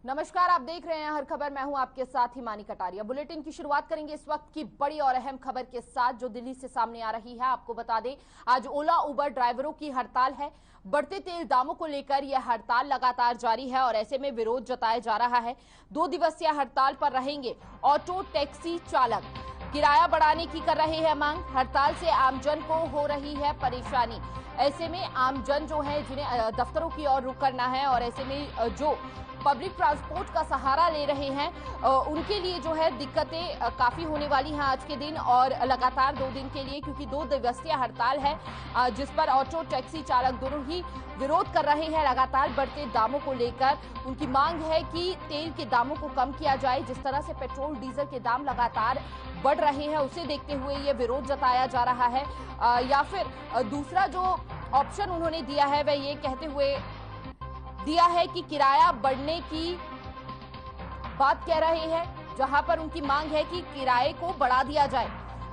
नमस्कार, आप देख रहे हैं हर खबर। मैं हूं आपके साथ हिमानी कटारिया। बुलेटिन की शुरुआत करेंगे इस वक्त की बड़ी और अहम खबर के साथ जो दिल्ली से सामने आ रही है। आपको बता दें, आज ओला उबर ड्राइवरों की हड़ताल है। बढ़ते तेल दामों को लेकर यह हड़ताल लगातार जारी है और ऐसे में विरोध जताया जा रहा है। 2 दिवसीय हड़ताल पर रहेंगे ऑटो टैक्सी चालक। किराया बढ़ाने की कर रहे हैं मांग। हड़ताल से आमजन को हो रही है परेशानी। ऐसे में आमजन जो है, जिन्हें दफ्तरों की ओर रुख करना है और ऐसे में जो पब्लिक ट्रांसपोर्ट का सहारा ले रहे हैं, उनके लिए जो है दिक्कतें काफी होने वाली हैं आज के दिन और लगातार 2 दिन के लिए, क्योंकि 2 दिवसीय हड़ताल है जिस पर ऑटो टैक्सी चालक दोनों ही विरोध कर रहे हैं लगातार बढ़ते दामों को लेकर। उनकी मांग है कि तेल के दामों को कम किया जाए। जिस तरह से पेट्रोल डीजल के दाम लगातार बढ़ रहे हैं, उसे देखते हुए ये विरोध जताया जा रहा है। या फिर दूसरा जो ऑप्शन उन्होंने दिया है वह ये कहते हुए दिया है कि किराया बढ़ने की बात कह रहे हैं, जहां पर उनकी मांग है कि किराए को बढ़ा दिया जाए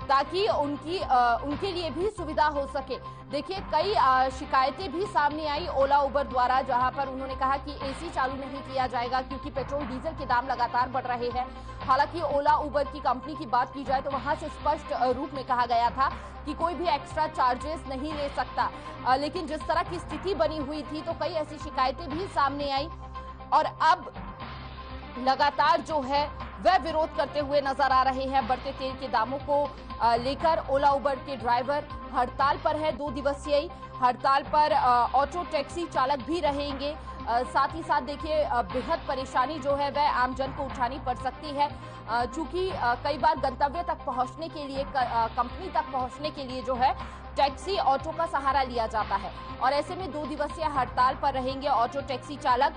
ताकि उनके लिए भी सुविधा हो सके। देखिए, कई शिकायतें भी सामने आई ओला उबर द्वारा, जहां पर उन्होंने कहा कि एसी चालू नहीं किया जाएगा क्योंकि पेट्रोल डीजल के दाम लगातार बढ़ रहे हैं। हालांकि ओला उबर की कंपनी की बात की जाए तो वहां से स्पष्ट रूप में कहा गया था कि कोई भी एक्स्ट्रा चार्जेस नहीं ले सकता, लेकिन जिस तरह की स्थिति बनी हुई थी तो कई ऐसी शिकायतें भी सामने आई और अब लगातार जो है वह विरोध करते हुए नजर आ रहे हैं। बढ़ते तेल के दामों को लेकर ओला उबर के ड्राइवर हड़ताल पर है। 2 दिवसीय हड़ताल पर ऑटो टैक्सी चालक भी रहेंगे। साथ ही साथ देखिए, बेहद परेशानी जो है वह आमजन को उठानी पड़ सकती है, चूंकि कई बार गंतव्य तक पहुंचने के लिए, कंपनी तक पहुंचने के लिए जो है टैक्सी ऑटो का सहारा लिया जाता है और ऐसे में 2 दिवसीय हड़ताल पर रहेंगे ऑटो टैक्सी चालक।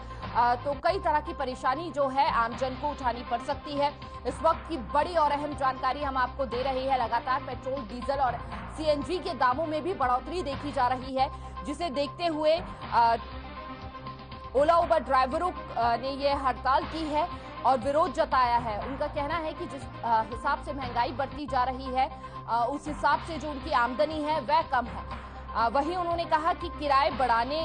तो कई तरह की परेशानी जो है आमजन को उठानी पड़ सकती है। इस वक्त की बड़ी और अहम जानकारी हम आपको दे रहे हैं। लगातार पेट्रोल डीजल और सीएनजी के दामों में भी बढ़ोतरी देखी जा रही है, जिसे देखते हुए ओला उबर ड्राइवरों ने यह हड़ताल की है और विरोध जताया है। उनका कहना है कि जिस हिसाब से महंगाई बढ़ती जा रही है, उस हिसाब से जो उनकी आमदनी है वह कम है। वहीं उन्होंने कहा कि किराए बढ़ाने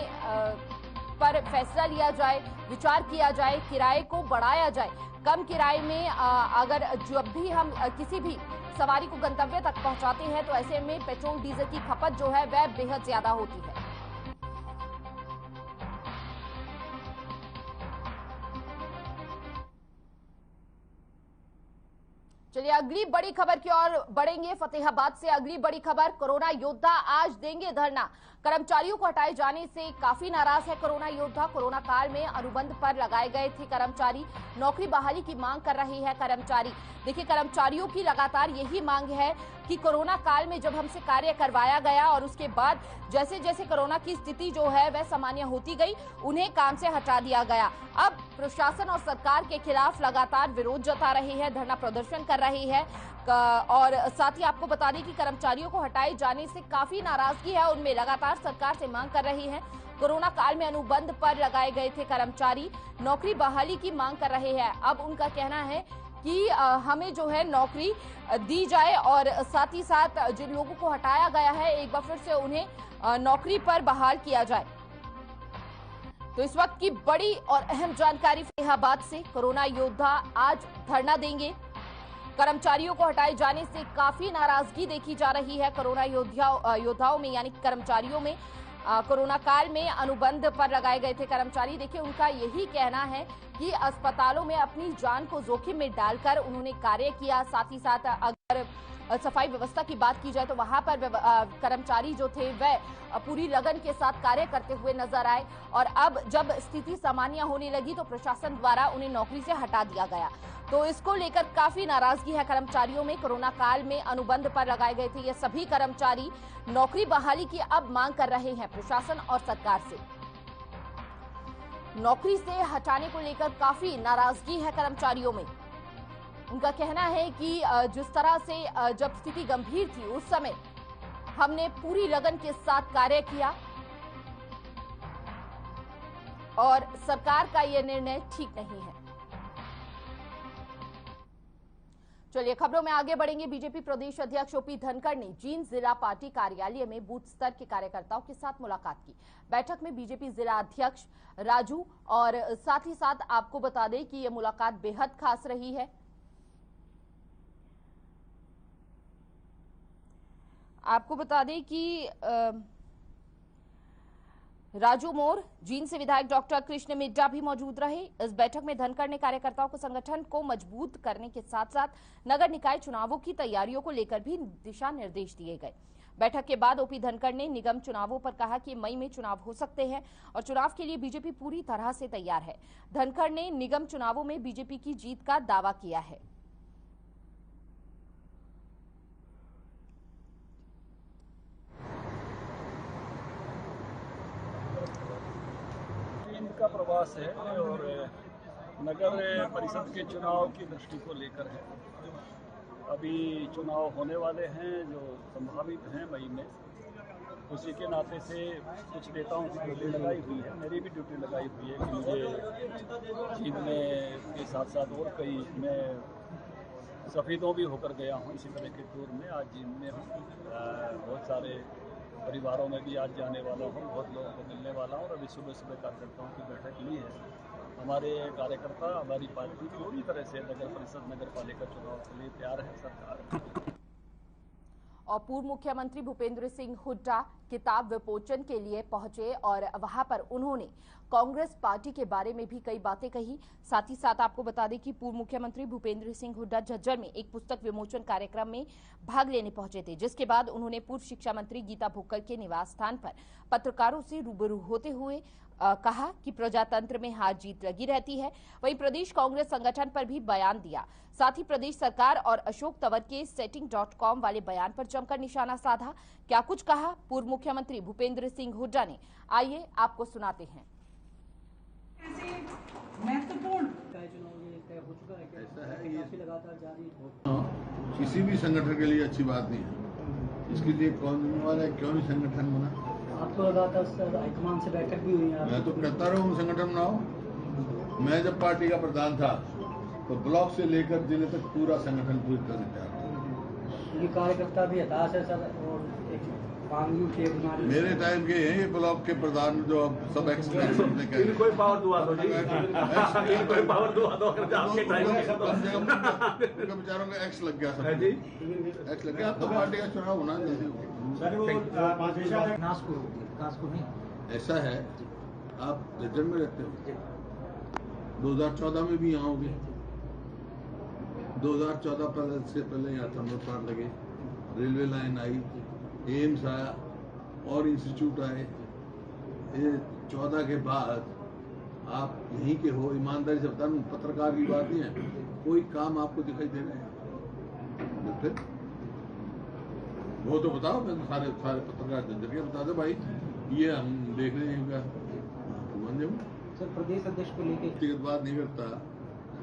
पर फैसला लिया जाए, विचार किया जाए, किराए को बढ़ाया जाए। कम किराए में अगर जब भी हम किसी भी सवारी को गंतव्य तक पहुंचाते हैं तो ऐसे में पेट्रोल डीजल की खपत जो है वह बेहद ज्यादा होती है। चलिए अगली बड़ी खबर की ओर बढ़ेंगे। फतेहाबाद से अगली बड़ी खबर, कोरोना योद्धा आज देंगे धरना। कर्मचारियों को हटाए जाने से काफी नाराज है कोरोना योद्धा। कोरोना काल में अनुबंध पर लगाए गए थे कर्मचारी, नौकरी बहाली की मांग कर रहे हैं कर्मचारी। देखिए, कर्मचारियों की लगातार यही मांग है कि कोरोना काल में जब हमसे कार्य करवाया गया और उसके बाद जैसे जैसे कोरोना की स्थिति जो है वह सामान्य होती गई, उन्हें काम से हटा दिया गया। अब प्रशासन और सरकार के खिलाफ लगातार विरोध जता रहे हैं, धरना प्रदर्शन कर रहे हैं और साथ ही आपको बता दें कि कर्मचारियों को हटाए जाने से काफी नाराजगी है उनमें। लगातार सरकार से मांग कर रही है। कोरोना काल में अनुबंध पर लगाए गए थे कर्मचारी, नौकरी बहाली की मांग कर रहे हैं। अब उनका कहना है कि हमें जो है नौकरी दी जाए और साथ ही साथ जिन लोगों को हटाया गया है एक बार फिर से उन्हें नौकरी पर बहाल किया जाए। तो इस वक्त की बड़ी और अहम जानकारी फतेहाबाद से, कोरोना योद्धा आज धरना देंगे। कर्मचारियों को हटाए जाने से काफी नाराजगी देखी जा रही है कोरोना योद्धाओं में, यानी कर्मचारियों में। कोरोना काल में अनुबंध पर लगाए गए थे कर्मचारी। देखिए, उनका यही कहना है कि अस्पतालों में अपनी जान को जोखिम में डालकर उन्होंने कार्य किया। साथ ही साथ अगर सफाई व्यवस्था की बात की जाए तो वहां पर कर्मचारी जो थे वह पूरी लगन के साथ कार्य करते हुए नजर आए और अब जब स्थिति सामान्य होने लगी तो प्रशासन द्वारा उन्हें नौकरी से हटा दिया गया। तो इसको लेकर काफी नाराजगी है कर्मचारियों में। कोरोना काल में अनुबंध पर लगाए गए थे ये सभी कर्मचारी, नौकरी बहाली की अब मांग कर रहे हैं प्रशासन और सरकार से। नौकरी से हटाने को लेकर काफी नाराजगी है कर्मचारियों में। उनका कहना है कि जिस तरह से जब स्थिति गंभीर थी उस समय हमने पूरी लगन के साथ कार्य किया और सरकार का यह निर्णय ठीक नहीं है। चलिए खबरों में आगे बढ़ेंगे। बीजेपी प्रदेश अध्यक्ष ओपी धनखड़ ने जींद जिला पार्टी कार्यालय में बूथ स्तर के कार्यकर्ताओं के साथ मुलाकात की। बैठक में बीजेपी जिला अध्यक्ष राजू और साथ ही साथ आपको बता दें कि यह मुलाकात बेहद खास रही है। आपको बता दें कि राजू मोर, जींद से विधायक डॉक्टर कृष्ण मिड्डा भी मौजूद रहे। इस बैठक में धनखड़ ने कार्यकर्ताओं को संगठन को मजबूत करने के साथ साथ नगर निकाय चुनावों की तैयारियों को लेकर भी दिशा निर्देश दिए गए। बैठक के बाद ओपी धनखड़ ने निगम चुनावों पर कहा कि मई में चुनाव हो सकते हैं और चुनाव के लिए बीजेपी पूरी तरह से तैयार है। धनखड़ ने निगम चुनावों में बीजेपी की जीत का दावा किया है। का प्रवास है और नगर परिषद के चुनाव की दृष्टि को लेकर है। अभी चुनाव होने वाले हैं जो संभावित हैं मई में। उसी के नाते से कुछ नेताओं की ड्यूटी लगाई हुई है, मेरी भी ड्यूटी लगाई हुई है कि मुझे जीतने के साथ साथ और कई मैं सफीदों भी होकर गया हूँ इसी तरह के टूर में। आज जींद में हूँ, बहुत सारे परिवारों में भी आज जाने वाला हूँ, बहुत लोगों को मिलने वाला हूँ और अभी सुबह सुबह कार्यकर्ताओं की बैठक ली है। हमारे कार्यकर्ता, हमारी पार्टी पूरी तरह से नगर परिषद नगर पालिका चुनाव के लिए तैयार है। सरकार और पूर्व मुख्यमंत्री भूपेंद्र सिंह हुड्डा किताब विमोचन के लिए पहुंचे और वहां पर उन्होंने कांग्रेस पार्टी के बारे में भी कई बातें कही। साथ ही साथ आपको बता दें कि पूर्व मुख्यमंत्री भूपेंद्र सिंह हुड्डा झज्जर में एक पुस्तक विमोचन कार्यक्रम में भाग लेने पहुंचे थे, जिसके बाद उन्होंने पूर्व शिक्षा मंत्री गीता भुक्कल के निवास स्थान पर पत्रकारों से रूबरू होते हुए कहा कि प्रजातंत्र में हार जीत लगी रहती है। वहीं प्रदेश कांग्रेस संगठन पर भी बयान दिया। साथ ही प्रदेश सरकार और अशोक तंवर के सेटिंग.com वाले बयान पर जमकर निशाना साधा। क्या कुछ कहा पूर्व मुख्यमंत्री भूपेंद्र सिंह हुड्डा ने, आइए आपको सुनाते हैं। महत्वपूर्ण ऐसा है, ये लगातार जारी किसी भी संगठन के लिए अच्छी बात नहीं है। इसके लिए कौन जिम्मेवार है, क्यों नहीं संगठन बना? आप तो लगातार हाईकमान से बैठक भी हुई है। मैं तो कहता रहा हूँ संगठन बनाओ। मैं जब पार्टी का प्रधान था तो ब्लॉक से लेकर जिले तक पूरा संगठन पूरी तरह तैयार था। ये कार्यकर्ता भी हताश है सर और मेरे टाइम के हैं ये ब्लॉक के प्रधान जो अब सब एक्सलेंस कोई पावर दुआ दो जी, कोई पावर दुआ दो। बेचारों का एक्स लग गया, सब एक्स लग गया। अब तो पार्टी का चुनाव होना ऐसा है। आप झज्जर में रहते हो, 2014 में भी यहाँ होगे। 2014 से पहले यहाँ थर्मल प्लांट लगे, रेलवे लाइन आई, एम्स आया और इंस्टीट्यूट आए। ये 14 के बाद आप यहीं के हो, ईमानदारी से बता, पत्रकार की बात नहीं है, कोई काम आपको दिखाई दे रहा है? फिर वो तो बताओ। मैं तो सारे पत्रकार जल्दी बता दो भाई, ये हम देख रहे हैं। सर प्रदेश अध्यक्ष को लेकर व्यक्तिगत बात नहीं करता,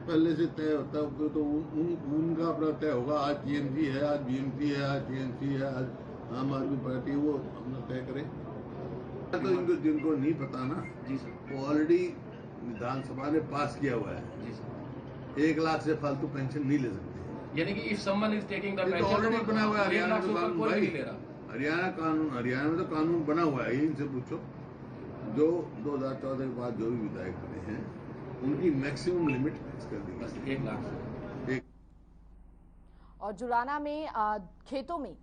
पहले से तय होता है तो उनका अपना तय होगा। आज टीएमसी है, आज बीएमसी है, आज टीएमसी है, आज आम आदमी पार्टी, वो अपना तय करे। तो इनको जिनको नहीं पता ना जी सर, वो ऑलरेडी विधानसभा ने पास किया हुआ है जी सर, 1 लाख से फालतू पेंशन नहीं ले सकते। यानी कि if someone is taking the pension already बना हुआ है हरियाणा में कानून भाई। नहीं ले रहा। हरियाणा में तो कानून बना हुआ है। इनसे पूछो जो 2014 के बाद जो भी विधायक बने हैं उनकी मैक्सिमम लिमिट फिक्स कर दी बस 1 लाख। और जुलाना में खेतों में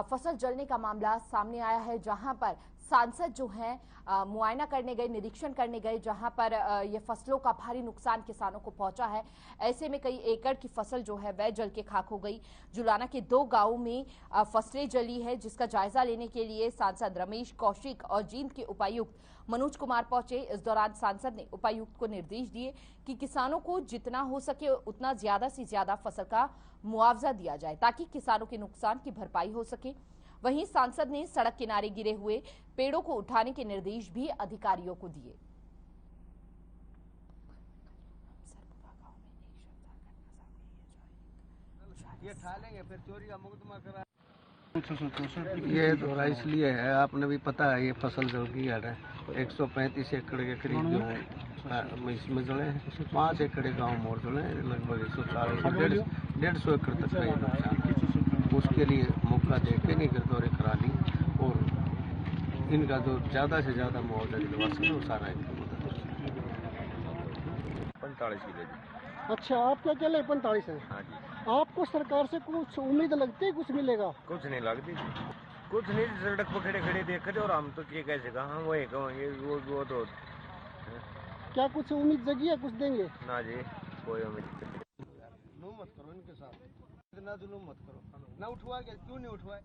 फसल जलने का मामला सामने आया है, जहां पर सांसद जो हैं मुआयना करने गए, निरीक्षण करने गए, जहां पर ये फसलों का भारी नुकसान किसानों को पहुंचा है। ऐसे में कई एकड़ की फसल जो है वह जल के खाक हो गई। जुलाना के 2 गांवों में फसलें जली है, जिसका जायजा लेने के लिए सांसद रमेश कौशिक और जींद के उपायुक्त मनोज कुमार पहुंचे। इस दौरान सांसद ने उपायुक्त को निर्देश दिए कि किसानों को जितना हो सके उतना ज्यादा से ज्यादा फसल का मुआवजा दिया जाए, ताकि किसानों के नुकसान की भरपाई हो सके। वहीं सांसद ने सड़क किनारे गिरे हुए पेड़ों को उठाने के निर्देश भी अधिकारियों को दिए। ये ठा लेंगे, फिर चोरी का मुकदमा करा। ये दोहरा इसलिए है, आपने भी पता है ये फसल जल गई है। 135 एकड़ के करीब जो इसमें जले हैं, 5 एकड़ गाँव मोर जले, लगभग 140 150 एकड़ तक का ये नुकसान। उसके लिए मौका दे के गिरदौरी करा ली और इनका जो ज़्यादा से ज़्यादा मुआवजा दिलवा सके वो सारा इनकी मदद हो सके। 45 किलो जी। अच्छा, आप क्या चले 45 है? हाँ जी। आपको सरकार से कुछ उम्मीद लगती है कुछ मिलेगा? कुछ नहीं लगती जी, कुछ नहीं। सड़क पर खड़े खड़े देखते और हम तो ये कैसे कहा हम वही कहेंगे वो तो क्या कुछ उम्मीद जगी है, कुछ देंगे? ना जी, कोई उम्मीद जुलूम मत करो इनके साथ, इतना जुलूम मत करो। ना उठवाए, क्यों नहीं उठवाए?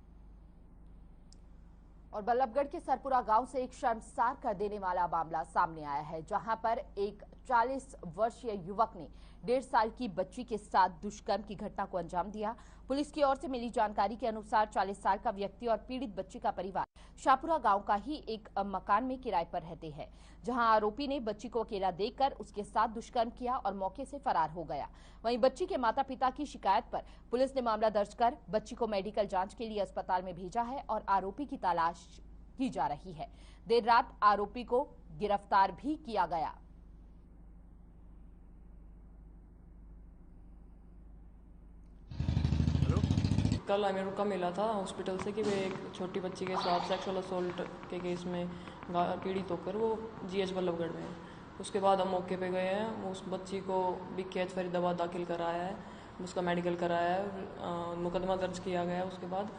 और बल्लभगढ़ के सरपुरा गांव से एक शर्मसार कर देने वाला मामला सामने आया है, जहां पर एक 40 वर्षीय युवक ने 1.5 साल की बच्ची के साथ दुष्कर्म की घटना को अंजाम दिया। पुलिस की ओर से मिली जानकारी के अनुसार 40 साल का व्यक्ति और पीड़ित बच्ची का परिवार शाहपुरा गांव का ही एक मकान में किराए पर रहते हैं, जहां आरोपी ने बच्ची को अकेला देखकर उसके साथ दुष्कर्म किया और मौके से फरार हो गया। वहीं बच्ची के माता पिता की शिकायत पर पुलिस ने मामला दर्ज कर बच्ची को मेडिकल जांच के लिए अस्पताल में भेजा है और आरोपी की तलाश की जा रही है। देर रात आरोपी को गिरफ्तार भी किया गया। कल हमें रुका मिला था हॉस्पिटल से कि वे एक छोटी बच्ची के साथ सेक्सुअल असोल्ट के केस में पीड़ित होकर वो जीएच बल्लभगढ़ में है। उसके बाद हम मौके पे गए हैं, उस बच्ची को BKH फरीदाबाद दाखिल कराया है, उसका मेडिकल कराया है, मुकदमा दर्ज किया गया है उसके बाद,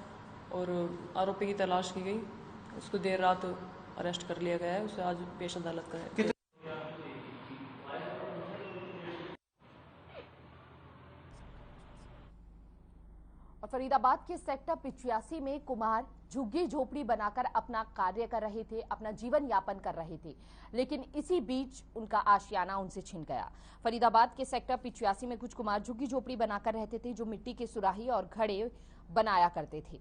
और आरोपी की तलाश की गई। उसको देर रात अरेस्ट कर लिया गया है, उसे आज पेश अदालत कराया। फरीदाबाद के सेक्टर 85 में कुमार झुग्गी झोपड़ी बनाकर अपना कार्य कर रहे थे, अपना जीवन यापन कर रहे थे, लेकिन इसी बीच उनका आशियाना उनसे छिन गया। फरीदाबाद के सेक्टर 85 में कुछ कुमार झुग्गी झोपड़ी बनाकर रहते थे, जो मिट्टी के सुराही और घड़े बनाया करते थे।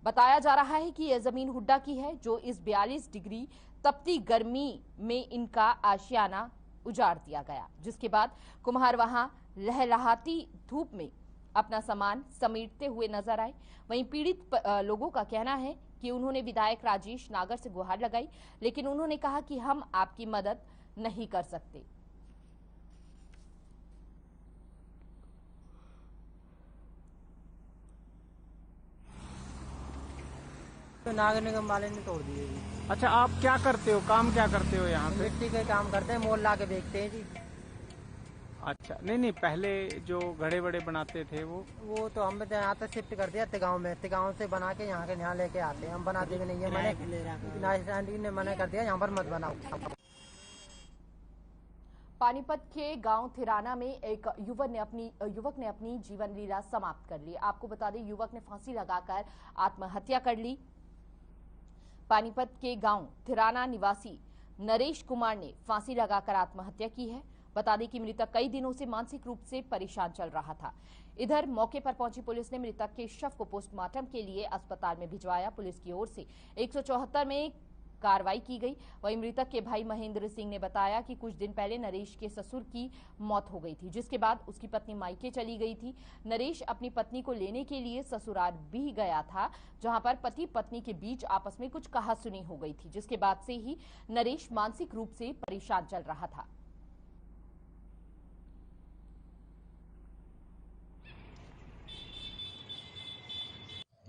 बताया जा रहा है कि यह जमीन हुड्डा की है, जो इस 42 डिग्री तपती गर्मी में इनका आशियाना उजाड़ दिया गया, जिसके बाद कुम्हार वहां लहलहाती धूप में अपना सामान समेटते हुए नजर आए। वहीं पीड़ित लोगों का कहना है कि उन्होंने विधायक राजेश नागर से गुहार लगाई, लेकिन उन्होंने कहा कि हम आपकी मदद नहीं कर सकते। तो नागर निगम वाले ने तोड़ दिए जी। अच्छा, आप क्या करते हो, काम क्या करते हो यहाँ पे? मिट्टी के काम करते हैं, मोल ला के बेचते हैं जी। अच्छा, नहीं, पहले जो घड़े बड़े बनाते थे वो तो हम यहाँ तक शिफ्ट कर दिया तिगांव में, तिगांव से बना के यहाँ के यहाँ लेके आते हैं। हम बनाते भी नहीं है, मैंने ने मना कर दिया यहाँ पर मत बनाओ। पानीपत के गांव थिराना में एक युवक ने अपनी जीवन लीला समाप्त कर ली। आपको बता दें, युवक ने फांसी लगाकर आत्महत्या कर ली। पानीपत के गांव थिराना निवासी नरेश कुमार ने फांसी लगाकर आत्महत्या की है। बता दें कि मृतक कई दिनों से मानसिक रूप से परेशान चल रहा था। इधर मौके पर पहुंची पुलिस ने मृतक के शव को पोस्टमार्टम के लिए अस्पताल में भिजवाया। पुलिस की ओर से 174 में कार्रवाई की गई। वहीं मृतक के भाई महेंद्र सिंह ने बताया कि कुछ दिन पहले नरेश के ससुर की मौत हो गई थी, जिसके बाद उसकी पत्नी मायके चली गई थी। नरेश अपनी पत्नी को लेने के लिए ससुराल भी गया था, जहां पर पति पत्नी के बीच आपस में कुछ कहासुनी हो गई थी, जिसके बाद से ही नरेश मानसिक रूप से परेशान चल रहा था।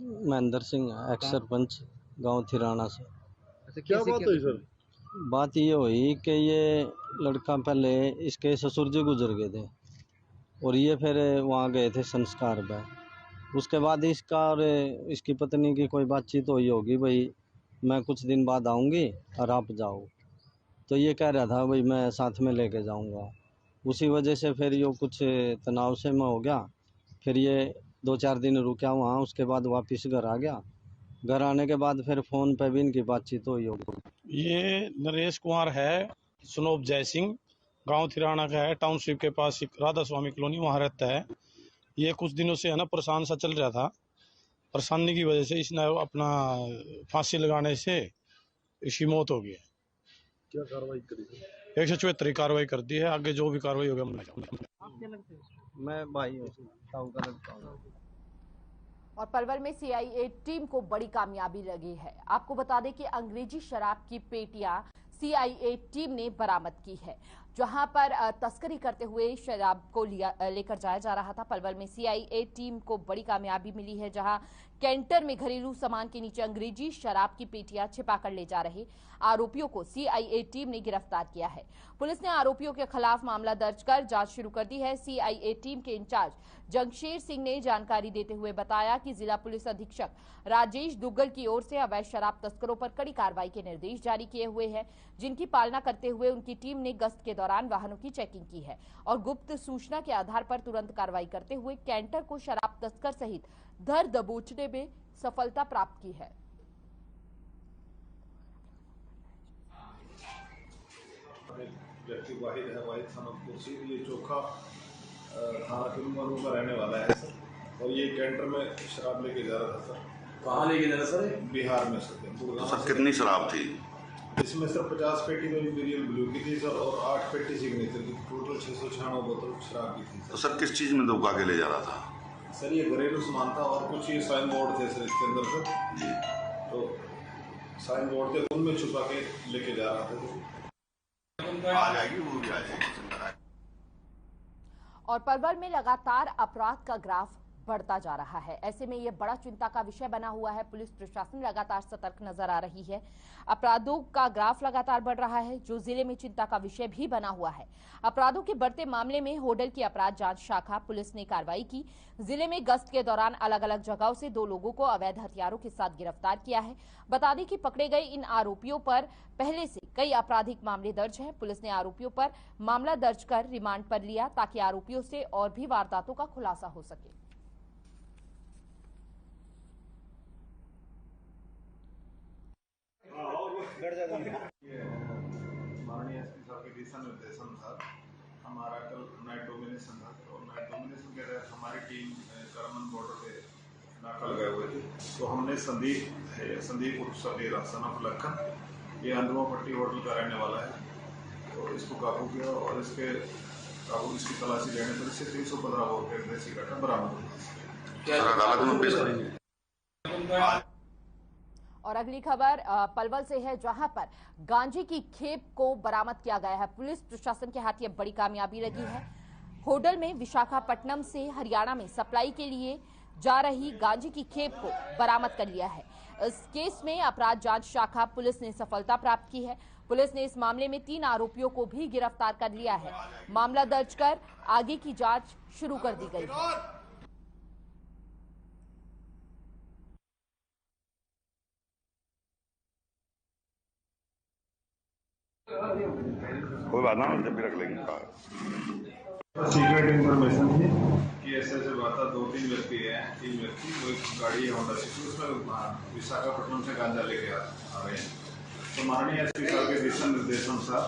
महेंद्र सिंह, एक्स सरपंच गांव थिराना से। क्या बात हुई सर? बात ये हुई कि ये लड़का पहले इसके ससुर जी गुजर गए थे और ये फिर वहाँ गए थे संस्कार पे। उसके बाद इसका और इसकी पत्नी की कोई बातचीत हुई होगी, भाई मैं कुछ दिन बाद आऊँगी और आप जाओ। तो ये कह रहा था भाई मैं साथ में लेके जाऊँगा। उसी वजह से फिर ये कुछ तनाव से में हो गया। फिर ये 2-4 दिन रुका वहाँ, उसके बाद वापस घर आ गया। घर आने के बाद फिर फ़ोन पे भी इनकी बातचीत हुई होगी। ये नरेश कुमार है, सुनोब जय सिंह, गांव थिराना का है, टाउनशिप के पास राधा स्वामी कॉलोनी वहाँ रहता है। ये कुछ दिनों से है ना परेशान सा चल रहा था। परेशानी की वजह से इसने अपना फांसी लगाने से इसकी मौत हो गई है। क्या कार्रवाई करी? 174 कार्रवाई कर दी है। आगे जो भी कार्रवाई होगी हम मैं भाई हूँ। और पलवल में CIA टीम को बड़ी कामयाबी लगी है। आपको बता दें कि अंग्रेजी शराब की पेटियां CIA टीम ने बरामद की है। जहां पर तस्करी करते हुए शराब को लेकर जाया जा रहा था। पलवल में CIA टीम को बड़ी कामयाबी मिली है, जहां कैंटर में घरेलू सामान के नीचे अंग्रेजी शराब की पेटियां छिपाकर ले जा रहे आरोपियों को CIA टीम ने गिरफ्तार किया है। पुलिस ने आरोपियों के खिलाफ मामला दर्ज कर जांच शुरू कर दी है। CIA टीम के इंचार्ज जंगशेर सिंह ने जानकारी देते हुए बताया कि जिला पुलिस अधीक्षक राजेश दुग्गल की ओर से अवैध शराब तस्करों पर कड़ी कार्रवाई के निर्देश जारी किए हुए हैं, जिनकी पालना करते हुए उनकी टीम ने गश्त के दौरान वाहनों की चेकिंग की है और गुप्त सूचना के आधार पर तुरंत कार्रवाई करते हुए कैंटर को शराब तस्कर सहित धर दबोचने में सफलता प्राप्त की है। व्यक्ति वाहिद है, वाहिद सनत कुर्सी, ये चोखा थाना किलमरू का रहने वाला है सर, और ये कैंटर में शराब लेके जा रहा था सर। कहाँ लेके जा रहा सर? बिहार में सर। तो सर कितनी शराब थी? इसमें सर 50 पेटी में इंपीरियल ब्लू की थी सर, और 8 पेटी सिग्नेचर की, टोटल 696 बोतल शराब की थी। तो सर किस चीज में दबका के ले जा रहा था? सर ये घरेलू सामान था और कुछ ये साइन बोर्ड थे सर इसके अंदर सर जी, तो साइन बोर्ड थे उनमें छुपा के लेके जा रहा था। आ जाएगी, वो भी आ जाएगी। और पलवल में लगातार अपराध का ग्राफ बढ़ता जा रहा है। ऐसे में यह बड़ा चिंता का विषय बना हुआ है। पुलिस प्रशासन लगातार सतर्क नजर आ रही है। अपराधों का ग्राफ लगातार बढ़ रहा है, जो जिले में चिंता का विषय भी बना हुआ है। अपराधों के बढ़ते मामले में होडल की अपराध जांच शाखा पुलिस ने कार्रवाई की। जिले में गश्त के दौरान अलग अलग जगहों से 2 लोगों को अवैध हथियारों के साथ गिरफ्तार किया है। बता दें कि पकड़े गए इन आरोपियों पर पहले से कई आपराधिक मामले दर्ज हैं। पुलिस ने आरोपियों पर मामला दर्ज कर रिमांड पर लिया, ताकि आरोपियों से और भी वारदातों का खुलासा हो सके। माननीय एसपी साहब के दिशा निर्देशानुसार हमारा कल नाइट डोमिनेशन था, और नाइट डोमिनेशन के तहत हमारी टीम करमन बॉर्डर पे नाका लगाए हुए थे। तो हमने संदीप उर्फ सफेरा सन ऑफ लखन, ये अंदरुआ पट्टी होटल का रहने वाला है, तो इसको काबू किया और इसकी तलाशी लेने पर इसे 315 बोर के देसी कट्टा बरामद हुआ। और अगली खबर पलवल से है, जहां पर गांजे की खेप को बरामद किया गया है। पुलिस प्रशासन के हाथ ये बड़ी कामयाबी लगी है। होडल में विशाखापट्टनम से हरियाणा में सप्लाई के लिए जा रही गांजे की खेप को बरामद कर लिया है। इस केस में अपराध जांच शाखा पुलिस ने सफलता प्राप्त की है। पुलिस ने इस मामले में 3 आरोपियों को भी गिरफ्तार कर लिया है। मामला दर्ज कर आगे की जांच शुरू कर दी गई है। कोई बात ना, जब भी रख लेंगे। सीक्रेट इन्फॉर्मेशन थी कि ऐसे बात था, 2-3 व्यक्ति हैं, 3 व्यक्ति, वो एक गाड़ी है होंडा सिटी, उसमें विशाखापट्टनम से गांजा लेके आ रहे हैं। तो माननीय एसपी साहब के दिशा निर्देशानुसार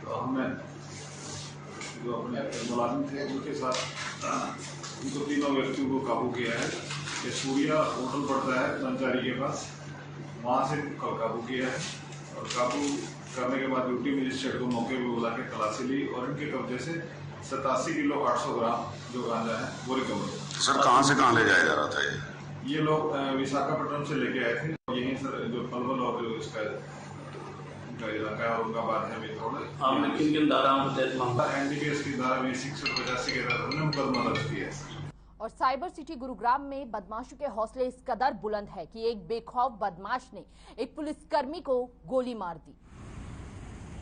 तो हमने जो अपने मुलाजिम थे उनके साथ उनको 3 व्यक्तियों को काबू किया है। ये सूर्या होटल पड़ता है कर्मचारी के पास, वहाँ से कल काबू किया है, और काबू करने के बाद ड्यूटी मजिस्ट्रेट को मौके पर बुला के तलाशी ली, और इनके कब्जे से 87 किलो 800 ग्राम जो गांजा है वो रिकवर। सर कहाँ से कहाँ ले जाया जा रहा था ये लोग विशाखापट्टनम से लेके आए थे, यहीं सर जो पलवल और जो इसका इलाका है उनका बात है। आपने किन धाराओं के तहत मामला? NDPS की धारा 685 के तहत हमने मुकदमा दर्ज किया है सर। और साइबर सिटी गुरुग्राम में बदमाशों के हौसले इस कदर बुलंद है कि एक बेखौफ बदमाश ने एक पुलिसकर्मी को गोली मार दी।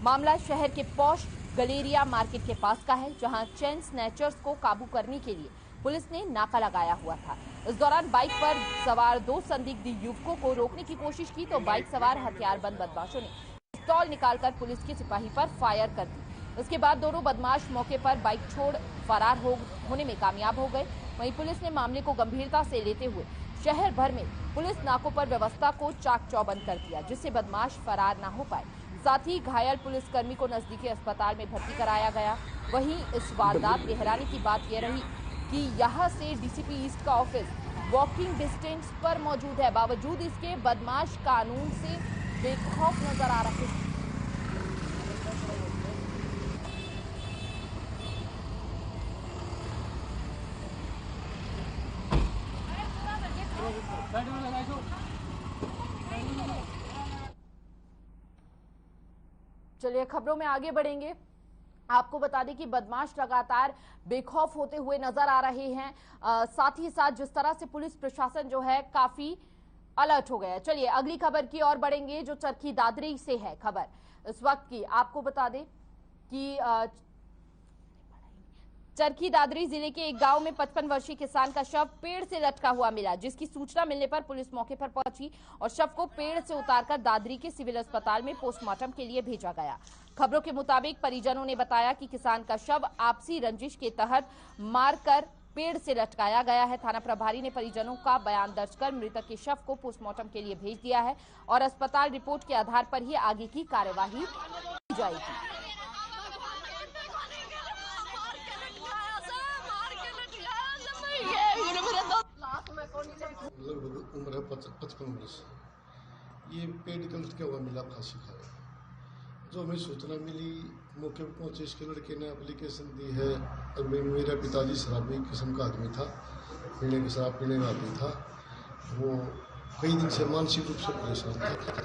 मामला शहर के पॉश गलेरिया मार्केट के पास का है, जहां चेन स्नैचर्स को काबू करने के लिए पुलिस ने नाका लगाया हुआ था। इस दौरान बाइक पर सवार 2 संदिग्ध युवकों को रोकने की कोशिश की तो बाइक सवार हथियारबंद बदमाशों ने पिस्तौल निकालकर पुलिस के सिपाही पर फायर कर दी। उसके बाद दोनों बदमाश मौके पर बाइक छोड़ फरार होने में कामयाब हो गए। वहीं पुलिस ने मामले को गंभीरता से लेते हुए शहर भर में पुलिस नाकों पर व्यवस्था को चाक चौबंद कर दिया, जिससे बदमाश फरार न हो पाए। साथ ही घायल पुलिसकर्मी को नजदीकी अस्पताल में भर्ती कराया गया। वहीं इस वारदात के हैरानी की बात यह रही कि यहां से डीसीपी ईस्ट का ऑफिस वॉकिंग डिस्टेंस पर मौजूद है। बावजूद इसके बदमाश कानून से बेखौफ नजर आ रहे हैं। चलिए खबरों में आगे बढ़ेंगे। आपको बता दें कि बदमाश लगातार बेखौफ होते हुए नजर आ रहे हैं। साथ ही साथ जिस तरह से पुलिस प्रशासन जो है काफी अलर्ट हो गया है। चलिए अगली खबर की ओर बढ़ेंगे, जो चरखी दादरी से है खबर इस वक्त की। आपको बता दें कि चरखी दादरी जिले के एक गांव में 55 वर्षीय किसान का शव पेड़ से लटका हुआ मिला, जिसकी सूचना मिलने पर पुलिस मौके पर पहुंची और शव को पेड़ से उतारकर दादरी के सिविल अस्पताल में पोस्टमार्टम के लिए भेजा गया। खबरों के मुताबिक परिजनों ने बताया कि किसान का शव आपसी रंजिश के तहत मारकर पेड़ से लटकाया गया है। थाना प्रभारी ने परिजनों का बयान दर्ज कर मृतक के शव को पोस्टमार्टम के लिए भेज दिया है और अस्पताल रिपोर्ट के आधार पर ही आगे की कार्यवाही की जाएगी। लगभग उम्र है 55 वर्ष। ये पेड़ का लटका हुआ मिला, फांसी खा रहा। जो हमें सूचना मिली, मौके पर पहुंचे, इसके लड़के ने एप्लीकेशन दी है। और मेरा पिताजी शराबी किस्म का आदमी था, पीने की शराब पीने का आदमी था। वो कई दिन से मानसिक रूप से परेशान था।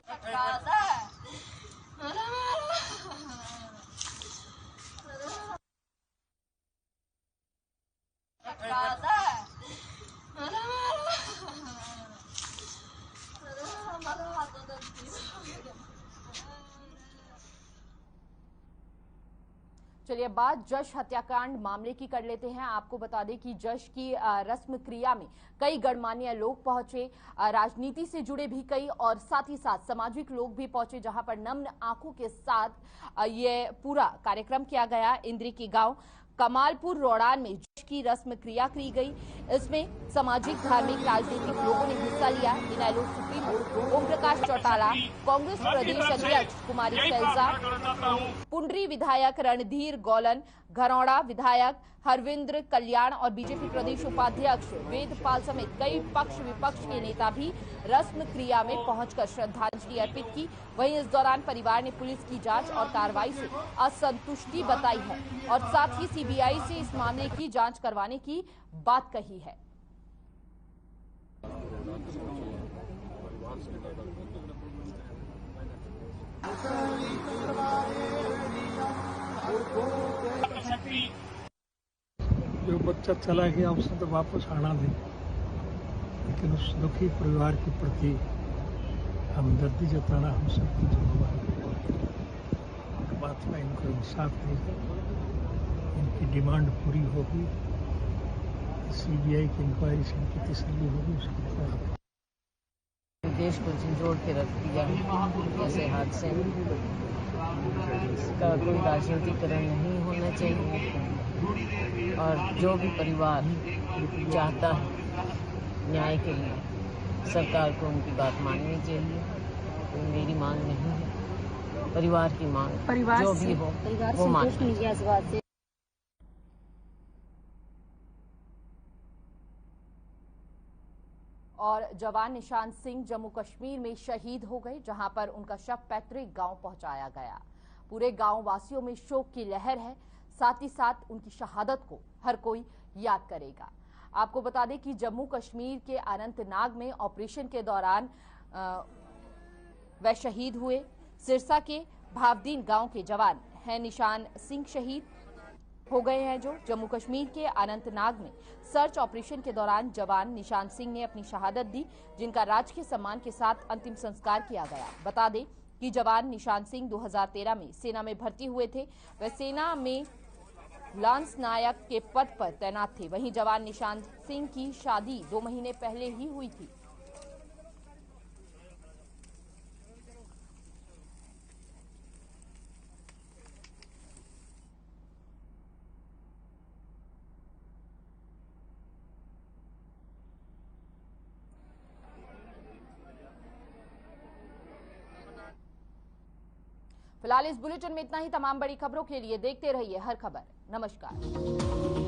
चलिए बात जश हत्याकांड मामले की कर लेते हैं। आपको बता दें कि जश की रस्म क्रिया में कई गणमान्य लोग पहुंचे, राजनीति से जुड़े भी कई और साथ ही साथ सामाजिक लोग भी पहुंचे, जहां पर नम्र आंखों के साथ ये पूरा कार्यक्रम किया गया। इंद्री के गांव कमालपुर रोडान में जश की रस्म क्रिया की गई। इसमें सामाजिक, धार्मिक, राजनीतिक लोगों ने हिस्सा लिया। इनेलो सुप्रीमो ओम प्रकाश चौटाला, कांग्रेस प्रदेश अध्यक्ष कुमारी शैलजा, पुंडरी विधायक रणधीर गौलन, घरौड़ा विधायक हरविंद्र कल्याण और बीजेपी प्रदेश उपाध्यक्ष वेदपाल समेत कई पक्ष विपक्ष के नेता भी रस्म क्रिया में पहुंचकर श्रद्धांजलि अर्पित की। वहीं इस दौरान परिवार ने पुलिस की जांच और कार्रवाई से असंतुष्टि बताई है और साथ ही सीबीआई से इस मामले की जांच करवाने की बात कही है। जो बच्चा चला गया उसे तो वापस आना नहीं, लेकिन उस दुखी परिवार के प्रति हमदर्दी जताना हम सबकी जिम्मेदारी है। बात में इनको इंसाफ देगा, इनकी डिमांड पूरी होगी, सीबीआई की इंक्वायरी से इनकी तसल्ली होगी, उसके बाद देश को झंझोड़ के रख दिया ऐसे हादसे में। इसका कोई राजनीतिकरण नहीं होना चाहिए और जो भी परिवार चाहता है न्याय के लिए, सरकार को उनकी बात माननी चाहिए। तो मेरी मांग नहीं है, परिवार की मांग, परिवार जो भी हो वो मांग। और जवान निशान सिंह जम्मू कश्मीर में शहीद हो गए, जहां पर उनका शव पैतृक गांव पहुंचाया गया। पूरे गांव वासियों में शोक की लहर है, साथ ही साथ उनकी शहादत को हर कोई याद करेगा। आपको बता दें कि जम्मू कश्मीर के अनंतनाग में ऑपरेशन के दौरान वह शहीद हुए। सिरसा के भावदीन गांव के जवान हैं निशान सिंह शहीद हो गए हैं, जो जम्मू कश्मीर के अनंतनाग में सर्च ऑपरेशन के दौरान जवान निशान सिंह ने अपनी शहादत दी, जिनका राजकीय सम्मान के साथ अंतिम संस्कार किया गया। बता दें कि जवान निशान सिंह 2013 में सेना में भर्ती हुए थे। वह सेना में लांस नायक के पद पर तैनात थे। वहीं जवान निशान सिंह की शादी 2 महीने पहले ही हुई थी। फिलहाल इस बुलेटिन में इतना ही। तमाम बड़ी खबरों के लिए देखते रहिए हर खबर। नमस्कार।